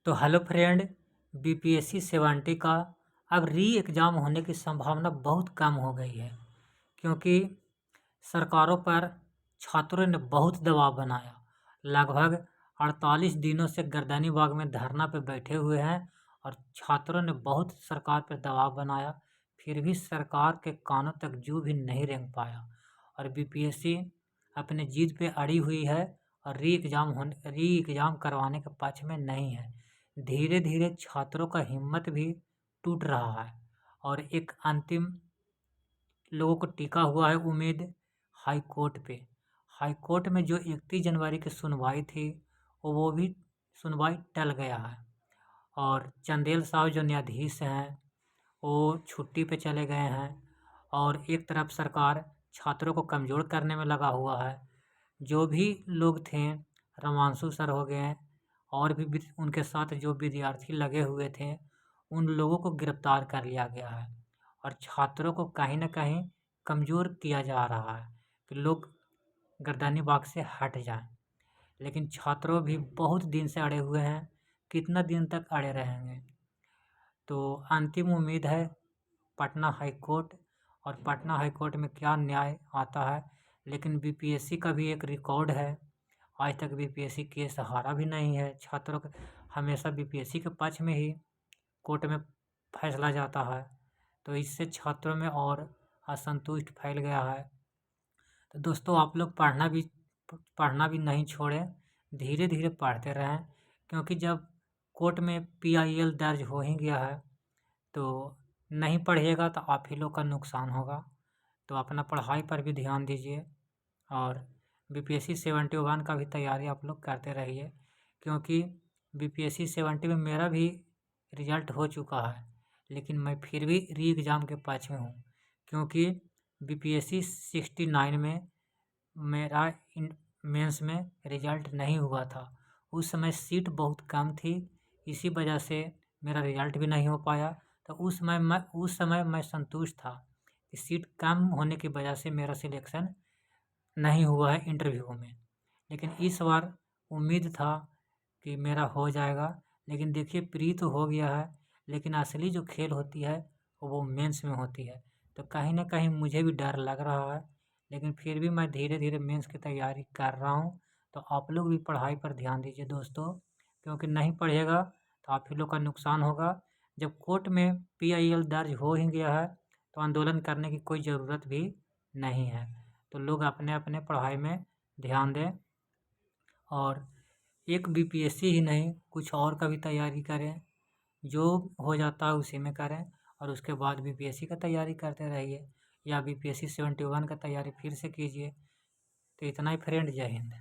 तो hello friend, BPSC 70 का अब री एग्ज़ाम होने की संभावना बहुत कम हो गई है, क्योंकि सरकारों पर छात्रों ने बहुत दबाव बनाया। लगभग 48 दिनों से गर्दनी बाग में धरना पे बैठे हुए हैं और छात्रों ने बहुत सरकार पर दबाव बनाया, फिर भी सरकार के कानों तक जू भी नहीं रेंग पाया और बीपीएससी अपने जिद पे अड़ी हुई है और री एग्ज़ाम करवाने के पक्ष में नहीं है। धीरे धीरे छात्रों का हिम्मत भी टूट रहा है और एक अंतिम लोगों को टिका हुआ है उम्मीद हाई कोर्ट पे। हाई कोर्ट में जो 31 जनवरी की सुनवाई थी वो भी सुनवाई टल गया है और चंदेल साहब जो न्यायाधीश हैं वो छुट्टी पे चले गए हैं और एक तरफ सरकार छात्रों को कमज़ोर करने में लगा हुआ है। जो भी लोग थे, रमांशु सर हो गए और भी उनके साथ जो विद्यार्थी लगे हुए थे, उन लोगों को गिरफ्तार कर लिया गया है और छात्रों को कहीं न कहीं कमज़ोर किया जा रहा है कि लोग गर्दनी बाग से हट जाएं। लेकिन छात्रों भी बहुत दिन से अड़े हुए हैं, कितना दिन तक अड़े रहेंगे। तो अंतिम उम्मीद है पटना हाई कोर्ट, और पटना हाई कोर्ट में क्या न्याय आता है। लेकिन बीपीएससी का भी एक रिकॉर्ड है, आज तक बीपीएससी केस हारा भी नहीं है। छात्रों के हमेशा बीपीएससी के पक्ष में ही कोर्ट में फैसला जाता है, तो इससे छात्रों में और असंतुष्ट फैल गया है। तो दोस्तों, आप लोग पढ़ना भी नहीं छोड़ें, धीरे धीरे पढ़ते रहें, क्योंकि जब कोर्ट में पीआईएल दर्ज हो ही गया है तो नहीं पढ़िएगा तो आप ही लोग का नुकसान होगा। तो अपना पढ़ाई पर भी ध्यान दीजिए और बीपीएससी 71 का भी तैयारी आप लोग करते रहिए, क्योंकि बीपीएससी 70 में मेरा भी रिजल्ट हो चुका है, लेकिन मैं फिर भी री एग्ज़ाम के पक्ष में हूँ, क्योंकि बीपीएससी 69 में मेरा मेंस में रिजल्ट नहीं हुआ था। उस समय सीट बहुत कम थी, इसी वजह से मेरा रिजल्ट भी नहीं हो पाया। तो उस समय मैं संतुष्ट था कि सीट कम होने की वजह से मेरा सिलेक्शन नहीं हुआ है इंटरव्यू में। लेकिन इस बार उम्मीद था कि मेरा हो जाएगा, लेकिन देखिए प्री तो हो गया है, लेकिन असली जो खेल होती है वो मेंस में होती है। तो कहीं न कहीं मुझे भी डर लग रहा है, लेकिन फिर भी मैं धीरे धीरे मेंस की तैयारी कर रहा हूँ। तो आप लोग भी पढ़ाई पर ध्यान दीजिए दोस्तों, क्योंकि नहीं पढ़िएगा तो आप ही लोग का नुकसान होगा। जब कोर्ट में पीआईएल दर्ज हो ही गया है तो आंदोलन करने की कोई ज़रूरत भी नहीं है। तो लोग अपने अपने पढ़ाई में ध्यान दें और एक बीपीएससी ही नहीं, कुछ और का भी तैयारी करें। जो हो जाता है उसी में करें और उसके बाद बीपीएससी का तैयारी करते रहिए या बीपीएससी 71 का तैयारी फिर से कीजिए। तो इतना ही फ्रेंड, जय हिंद।